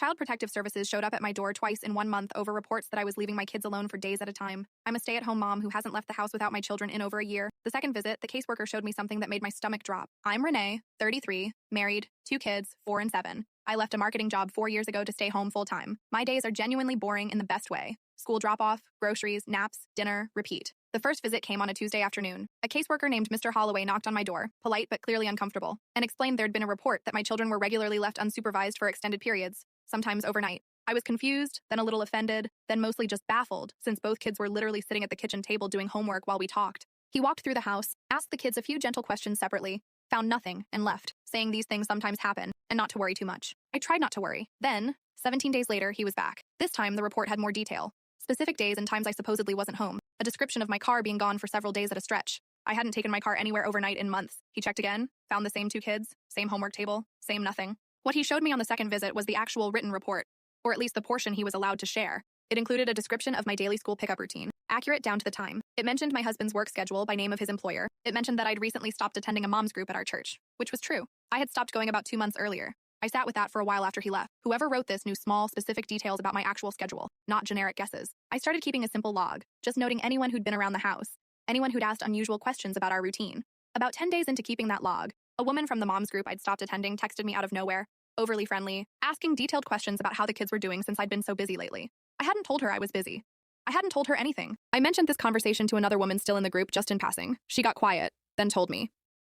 Child Protective Services showed up at my door twice in 1 month over reports that I was leaving my kids alone for days at a time. I'm a stay-at-home mom who hasn't left the house without my children in over a year. The second visit, the caseworker showed me something that made my stomach drop. I'm Renee, 33, married, 2 kids, 4 and 7. I left a marketing job 4 years ago to stay home full-time. My days are genuinely boring in the best way. School drop-off, groceries, naps, dinner, repeat. The first visit came on a Tuesday afternoon. A caseworker named Mr. Holloway knocked on my door, polite but clearly uncomfortable, and explained there'd been a report that my children were regularly left unsupervised for extended periods, sometimes overnight. I was confused, then a little offended, then mostly just baffled, since both kids were literally sitting at the kitchen table doing homework while we talked. He walked through the house, asked the kids a few gentle questions separately, found nothing, and left, saying these things sometimes happen, and not to worry too much. I tried not to worry. Then, 17 days later, he was back. This time, the report had more detail. Specific days and times I supposedly wasn't home. A description of my car being gone for several days at a stretch. I hadn't taken my car anywhere overnight in months. He checked again, found the same 2 kids, same homework table, same nothing. What he showed me on the second visit was the actual written report, or at least the portion he was allowed to share. It included a description of my daily school pickup routine, accurate down to the time. It mentioned my husband's work schedule by name of his employer. It mentioned that I'd recently stopped attending a mom's group at our church, which was true. I had stopped going about 2 months earlier. I sat with that for a while after he left. Whoever wrote this knew small, specific details about my actual schedule, not generic guesses. I started keeping a simple log, just noting anyone who'd been around the house, anyone who'd asked unusual questions about our routine. About 10 days into keeping that log, a woman from the mom's group I'd stopped attending texted me out of nowhere, overly friendly, asking detailed questions about how the kids were doing since I'd been so busy lately. I hadn't told her I was busy. I hadn't told her anything. I mentioned this conversation to another woman still in the group just in passing. She got quiet, then told me,